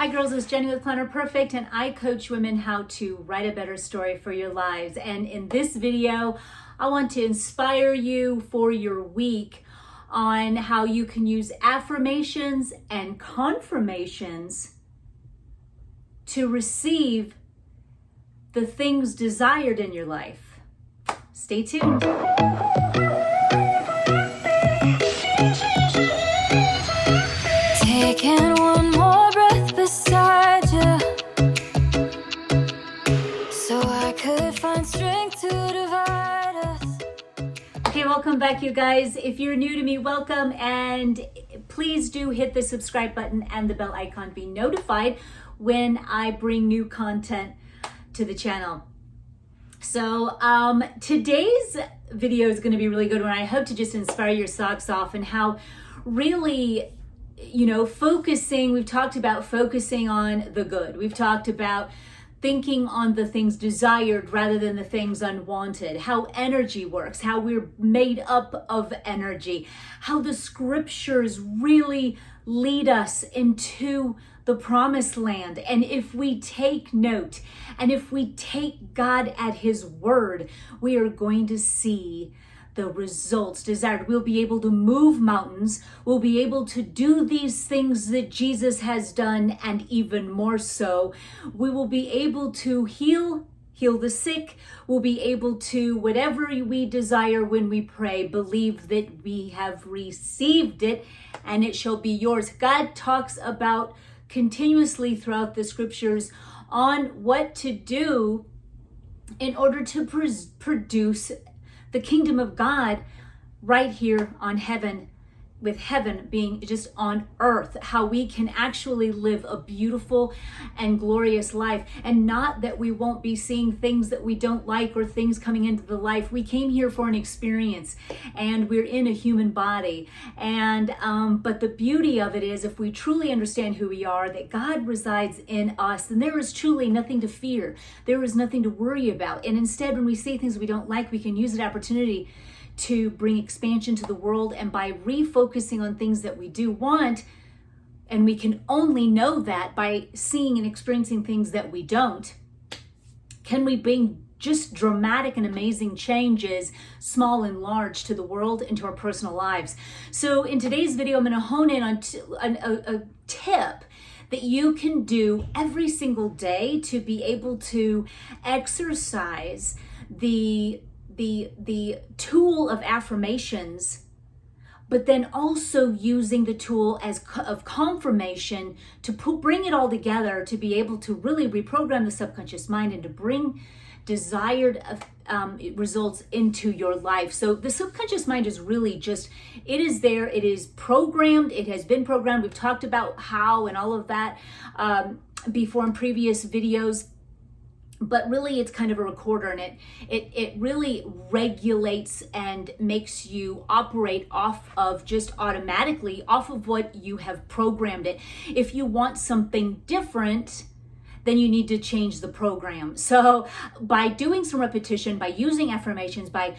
Hi girls, it's Jenny with Planner Perfect, and I coach women how to write a better story for your lives. And in this video, I want to inspire you for your week on how you can use affirmations and confirmations to receive the things desired in your life. Stay tuned. Taking one more breath beside you, so I could find strength to divide us. Okay, welcome back, you guys. If you're new to me, welcome, and please do hit the subscribe button and the bell icon to be notified when I bring new content to the channel. So today's video is going to be really good one. I hope to just inspire your socks off and how really, focusing, we've talked about focusing on the good. We've talked about thinking on the things desired rather than the things unwanted, how energy works, how we're made up of energy, how the scriptures really lead us into the promised land. And if we take note and if we take God at his word, we are going to see the results desired. We'll be able to move mountains. We'll be able to do these things that Jesus has done, and even more so. We will be able to heal the sick. We'll be able to, whatever we desire when we pray, believe that we have received it and it shall be yours. God talks about continuously throughout the scriptures on what to do in order to produce the kingdom of God right here on heaven, with heaven being just on earth, how we can actually live a beautiful and glorious life. And not that we won't be seeing things that we don't like or things coming into the life. We came here for an experience and we're in a human body. And but the beauty of it is, if we truly understand who we are, that God resides in us, then there is truly nothing to fear. There is nothing to worry about. And instead, when we see things we don't like, we can use that opportunity to bring expansion to the world. And by refocusing on things that we do want, and we can only know that by seeing and experiencing things that we don't, can we bring just dramatic and amazing changes, small and large, to the world and to our personal lives. So in today's video, I'm going to hone in on a tip that you can do every single day to be able to exercise the tool of affirmations, but then also using the tool of confirmation to bring it all together, to be able to really reprogram the subconscious mind and to bring desired results into your life. So the subconscious mind is really just, it is there, it is programmed, it has been programmed. We've talked about how and all of that before in previous videos. But really, it's kind of a recorder, and it really regulates and makes you operate off of just automatically off of what you have programmed it. If you want something different, then you need to change the program. So by doing some repetition, by using affirmations, by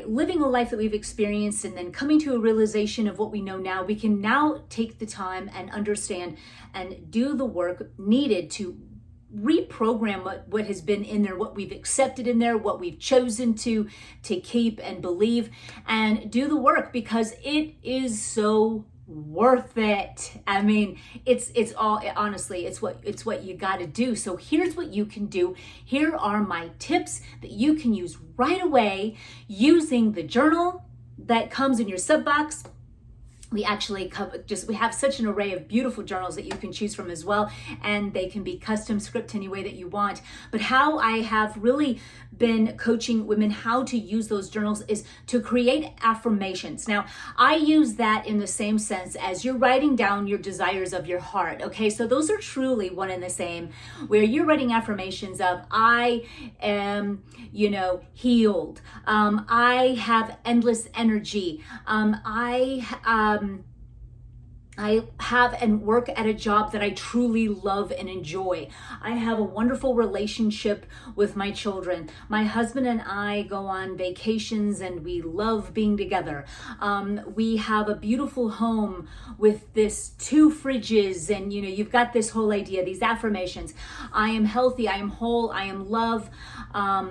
living a life that we've experienced, and then coming to a realization of what we know now, we can now take the time and understand and do the work needed to reprogram what has been in there, what we've accepted in there, what we've chosen to keep and believe, and do the work, because it is so worth it. I mean, it's all, honestly, it's what you got to do. So here's what you can do. Here are my tips that you can use right away using the journal that comes in your sub box. We actually we have such an array of beautiful journals that you can choose from as well, and they can be custom script any way that you want. But how I have really been coaching women how to use those journals is to create affirmations. Now, I use that in the same sense as you're writing down your desires of your heart. Okay, so those are truly one and the same, where you're writing affirmations of, I am, healed. I have endless energy. I have and work at a job that I truly love and enjoy. I have a wonderful relationship with my children. My husband and I go on vacations and we love being together. We have a beautiful home with this 2 fridges, and you've got this whole idea, these affirmations. I am healthy, I am whole, I am love, I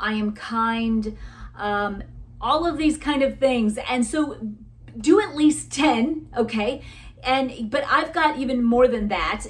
am kind, all of these kind of things. And so do at least 10, okay? But I've got even more than that.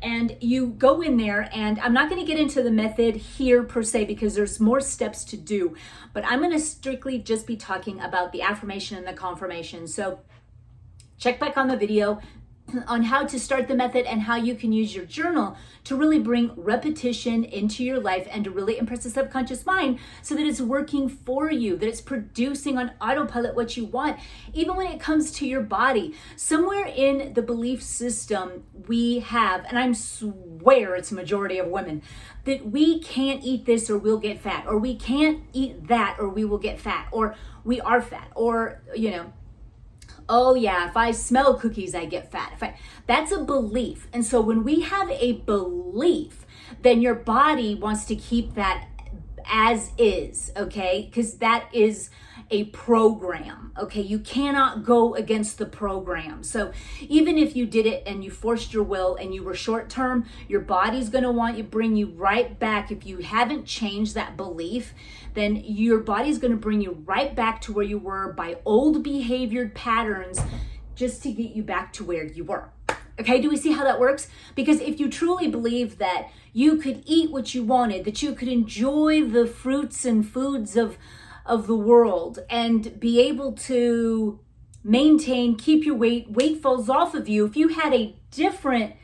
And you go in there, and I'm not going to get into the method here per se because there's more steps to do, but I'm going to strictly just be talking about the affirmation and the confirmation. So check back on the video on how to start the method and how you can use your journal to really bring repetition into your life and to really impress the subconscious mind so that it's working for you, that it's producing on autopilot what you want. Even when it comes to your body, somewhere in the belief system we have, and I swear it's a majority of women, that we can't eat this or we'll get fat, or we can't eat that or we will get fat, or we are fat, or oh yeah, if I smell cookies, I get fat. That's a belief. And so when we have a belief, then your body wants to keep that as is, okay? Because that is a program, okay? You cannot go against the program. So even if you did it and you forced your will and you were short term, your body's gonna want to bring you right back. If you haven't changed that belief, then your body's gonna bring you right back to where you were by old behavior patterns just to get you back to where you were. Okay, do we see how that works? Because if you truly believe that you could eat what you wanted, that you could enjoy the fruits and foods of the world and be able to maintain, keep your weight falls off of you. If you had a different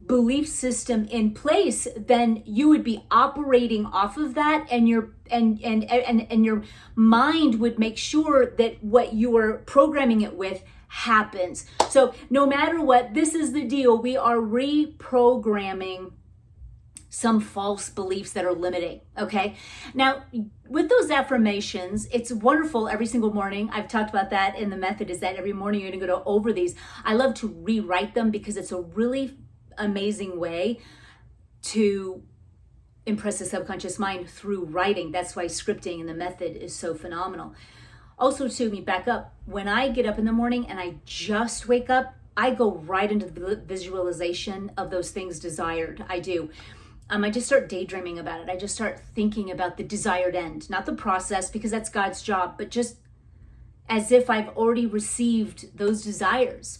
belief system in place, then you would be operating off of that, and your mind would make sure that what you are programming it with happens. So no matter what, this is the deal. We are reprogramming some false beliefs that are limiting, okay? Now, with those affirmations, it's wonderful every single morning. I've talked about that in the method, is that every morning you're gonna go over these. I love to rewrite them because it's a really amazing way to impress the subconscious mind through writing. That's why scripting and the method is so phenomenal. Also, to me, back up, when I get up in the morning and I just wake up, I go right into the visualization of those things desired. I do. I just start daydreaming about it. I just start thinking about the desired end, not the process, because that's God's job, but just as if I've already received those desires.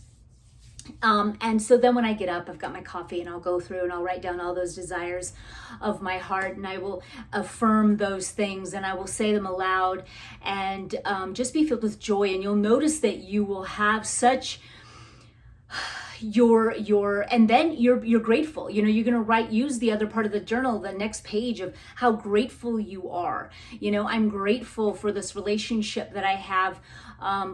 And so then when I get up, I've got my coffee and I'll go through and I'll write down all those desires of my heart, and I will affirm those things and I will say them aloud, and just be filled with joy. And you'll notice that you will have such and then you're grateful. You're going to use the other part of the journal, the next page, of how grateful you are. I'm grateful for this relationship that I have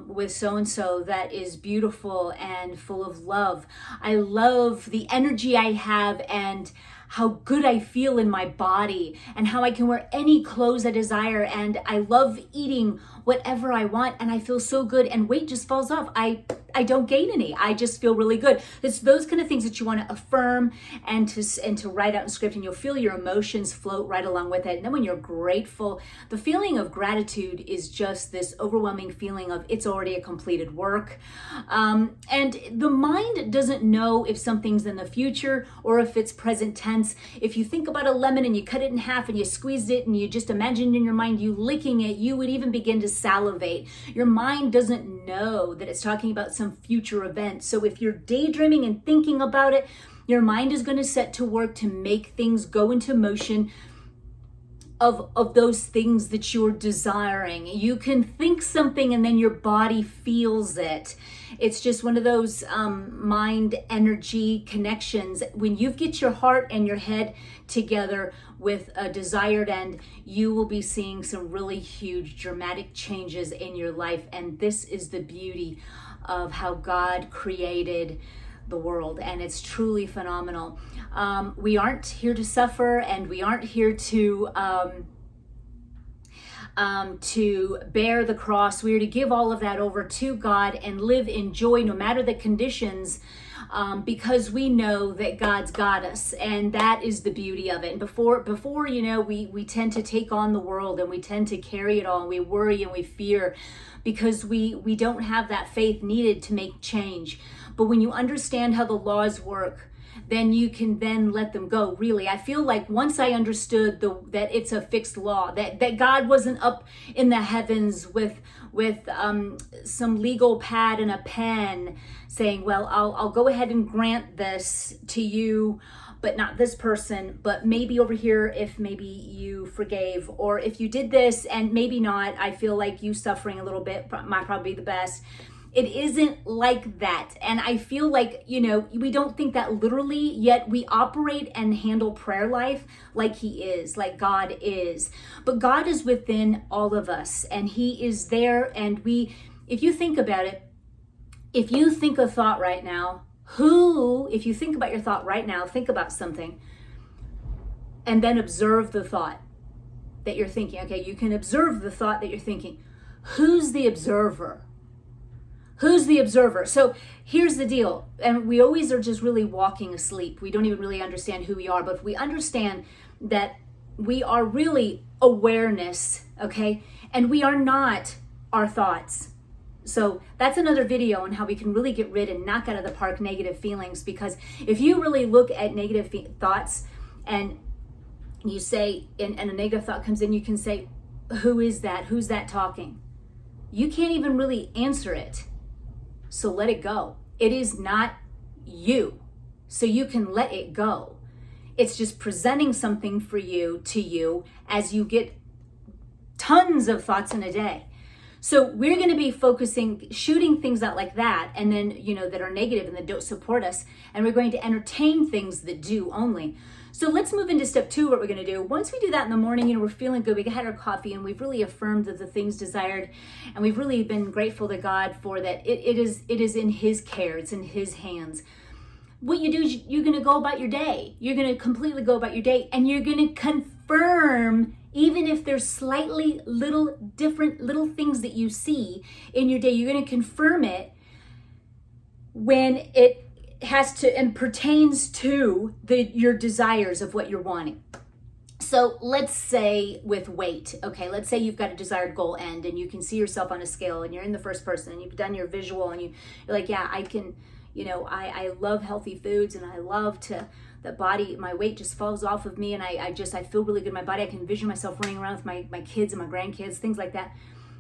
with so-and-so that is beautiful and full of love. I love the energy I have and how good I feel in my body and how I can wear any clothes I desire, and I love eating whatever I want and I feel so good, and weight just falls off. I don't gain any. I just feel really good. It's those kind of things that you want to affirm and to write out in script, and you'll feel your emotions float right along with it. And then when you're grateful, the feeling of gratitude is just this overwhelming feeling of it's already a completed work. And the mind doesn't know if something's in the future or if it's present tense. If you think about a lemon and you cut it in half and you squeezed it and you just imagined in your mind you licking it, you would even begin to salivate. Your mind doesn't know that it's talking about some future event. So if you're daydreaming and thinking about it, your mind is going to set to work to make things go into motion of those things that you're desiring. You can think something and then your body feels it. It's just one of those mind energy connections. When you get your heart and your head together with a desired end, you will be seeing some really huge dramatic changes in your life. And this is the beauty of how God created the world, and it's truly phenomenal. We aren't here to suffer, and we aren't here to to bear the cross. We are to give all of that over to God and live in joy no matter the conditions, because we know that God's got us, and that is the beauty of it. And before you know, we tend to take on the world, and we tend to carry it all, and we worry and we fear because we don't have that faith needed to make change. But when you understand how the laws work, then you can then let them go. Really, I feel like once I understood that it's a fixed law, that God wasn't up in the heavens with some legal pad and a pen saying, well, I'll go ahead and grant this to you, but not this person, but maybe over here if maybe you forgave, or if you did this and maybe not, I feel like you suffering a little bit might probably be the best. It isn't like that. And I feel like, we don't think that literally, yet we operate and handle prayer life like He is, like God is. But God is within all of us, and He is there. And if you think about it, if you think a thought right now, if you think about your thought right now, think about something and then observe the thought that you're thinking. Okay, you can observe the thought that you're thinking. Who's the observer? Who's the observer? So here's the deal. And we always are just really walking asleep. We don't even really understand who we are. But if we understand that we are really awareness, okay? And we are not our thoughts. So that's another video on how we can really get rid and knock out of the park negative feelings. Because if you really look at negative thoughts and you say, and a negative thought comes in, you can say, who is that? Who's that talking? You can't even really answer it. So let it go. It is not you. So you can let it go. It's just presenting something for you to you as you get tons of thoughts in a day. So we're going to be shooting things out like that, and then, that are negative and that don't support us. And we're going to entertain things that do only. So let's move into step 2, what we're going to do. Once we do that in the morning, we're feeling good. We had our coffee and we've really affirmed that the things desired. And we've really been grateful to God for that. It is in His care. It's in His hands. What you do is you're going to go about your day. You're going to completely go about your day, and you're going to confirm, even if there's slightly different little things that you see in your day, you're going to confirm it when it has to and pertains to your desires of what you're wanting. So let's say with weight, okay, let's say you've got a desired goal end and you can see yourself on a scale and you're in the first person and you've done your visual and you're like, yeah, I can, I love healthy foods and I love my weight just falls off of me and I feel really good in my body. I can envision myself running around with my kids and my grandkids, things like that.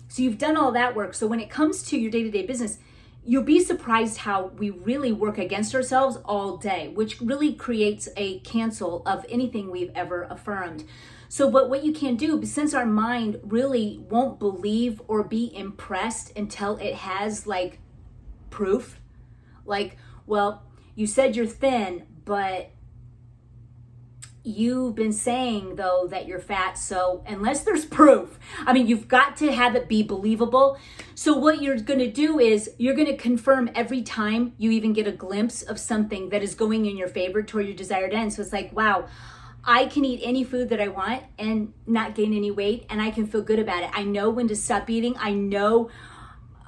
So you've done all that work. So when it comes to your day-to-day business, you'll be surprised how we really work against ourselves all day, which really creates a cancel of anything we've ever affirmed. So, but what you can do, since our mind really won't believe or be impressed until it has like proof, like, well, you said you're thin, but you've been saying though that you're fat. So unless there's proof, you've got to have it be believable. So what you're going to do is you're going to confirm every time you even get a glimpse of something that is going in your favor toward your desired end. So it's like, wow, I can eat any food that I want and not gain any weight, and I can feel good about it. I know when to stop eating. I know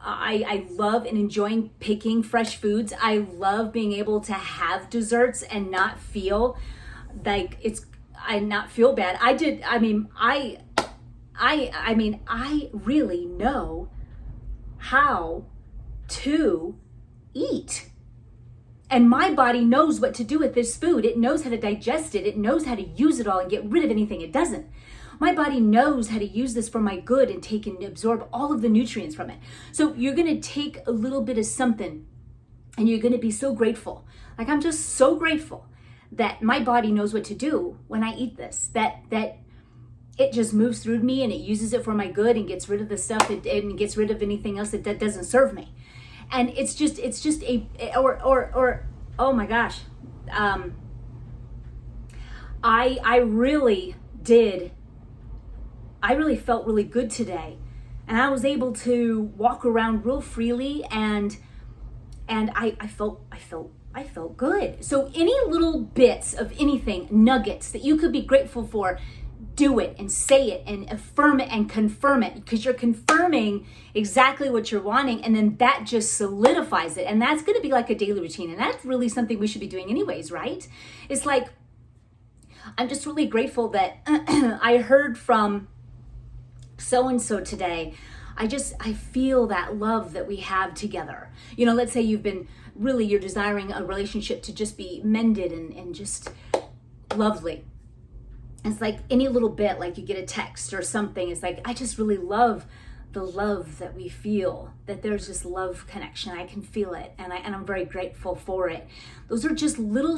I love and enjoying picking fresh foods. I love being able to have desserts and not feel like I not feel bad. I really know how to eat. And my body knows what to do with this food. It knows how to digest it. It knows how to use it all and get rid of anything it doesn't. My body knows how to use this for my good and take and absorb all of the nutrients from it. So you're going to take a little bit of something and you're going to be so grateful. Like, I'm just so grateful that my body knows what to do when I eat this, that it just moves through me and it uses it for my good and gets rid of the stuff and gets rid of anything else that doesn't serve me. And it's just oh my gosh. I really felt really good today. And I was able to walk around real freely and I felt good. So any little bits of anything, nuggets that you could be grateful for, do it and say it and affirm it and confirm it, because you're confirming exactly what you're wanting, and then that just solidifies it. And that's going to be like a daily routine, and that's really something we should be doing anyways, right? It's like, I'm just really grateful that I heard from so-and-so today. I feel that love that we have together. You know, let's say you're desiring a relationship to just be mended and just lovely. It's like any little bit, like you get a text or something. It's like, I just really love the love that we feel, that there's this love connection. I can feel it, and I'm very grateful for it. Those are just little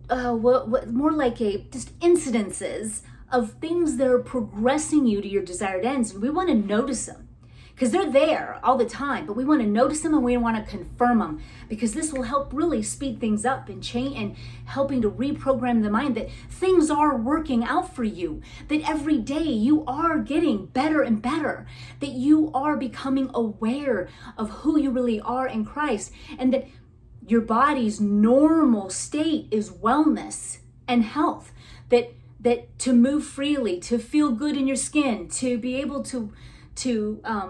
more like just incidences of things that are progressing you to your desired ends. And we want to notice them, because they're there all the time, but we want to notice them and we want to confirm them, because this will help really speed things up and change, and helping to reprogram the mind that things are working out for you, that every day you are getting better and better, that you are becoming aware of who you really are in Christ, and that your body's normal state is wellness and health, that to move freely, to feel good in your skin, to be able to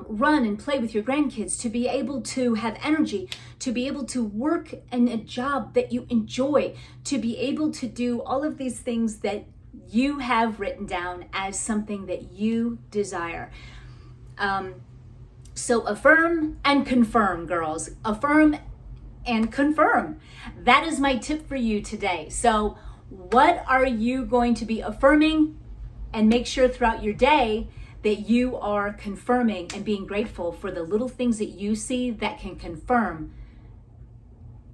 run and play with your grandkids, to be able to have energy, to be able to work in a job that you enjoy, to be able to do all of these things that you have written down as something that you desire. So affirm and confirm, girls. Affirm and confirm. That is my tip for you today. So what are you going to be affirming? And make sure throughout your day that you are confirming and being grateful for the little things that you see that can confirm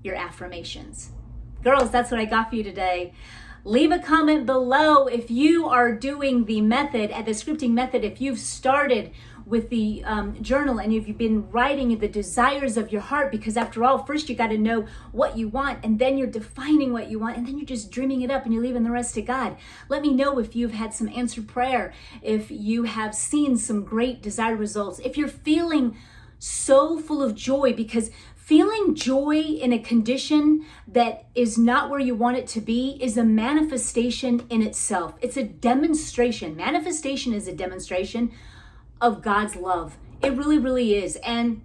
your affirmations. Girls, that's what I got for you today. Leave a comment below if you are doing the method, the scripting method, if you've started with the journal and if you've been writing the desires of your heart, because after all, first you got to know what you want, and then you're defining what you want, and then you're just dreaming it up and you're leaving the rest to God. Let me know if you've had some answered prayer, if you have seen some great desired results, if you're feeling so full of joy, because feeling joy in a condition that is not where you want it to be is a manifestation in itself. It's a demonstration. Manifestation is a demonstration of God's love. It really, really is. And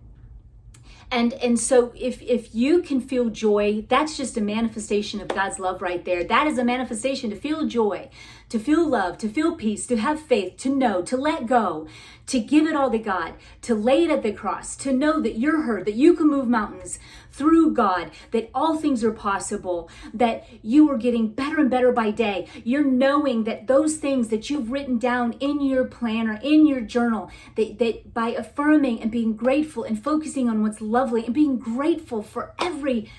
so if you can feel joy, that's just a manifestation of God's love right there. That is a manifestation, to feel joy, to feel love, to feel peace, to have faith, to know, to let go, to give it all to God, to lay it at the cross, to know that you're heard, that you can move mountains through God, that all things are possible, that you are getting better and better by day. You're knowing that those things that you've written down in your planner, in your journal, that by affirming and being grateful and focusing on what's lovely and being grateful for every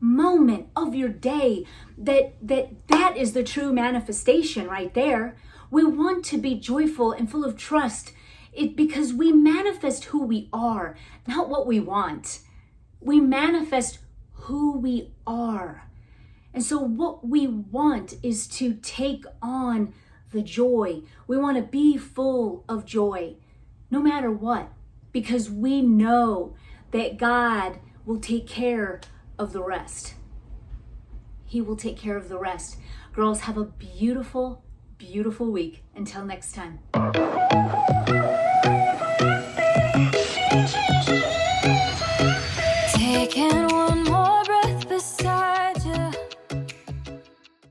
moment of your day, that is the true manifestation right there. We want to be joyful and full of trust, because we manifest who we are, not what we want. We manifest who we are. And so what we want is to take on the joy. We want to be full of joy, no matter what, because we know that God will take care of the rest. He will take care of the rest. Girls, have a beautiful, beautiful week. Until next time.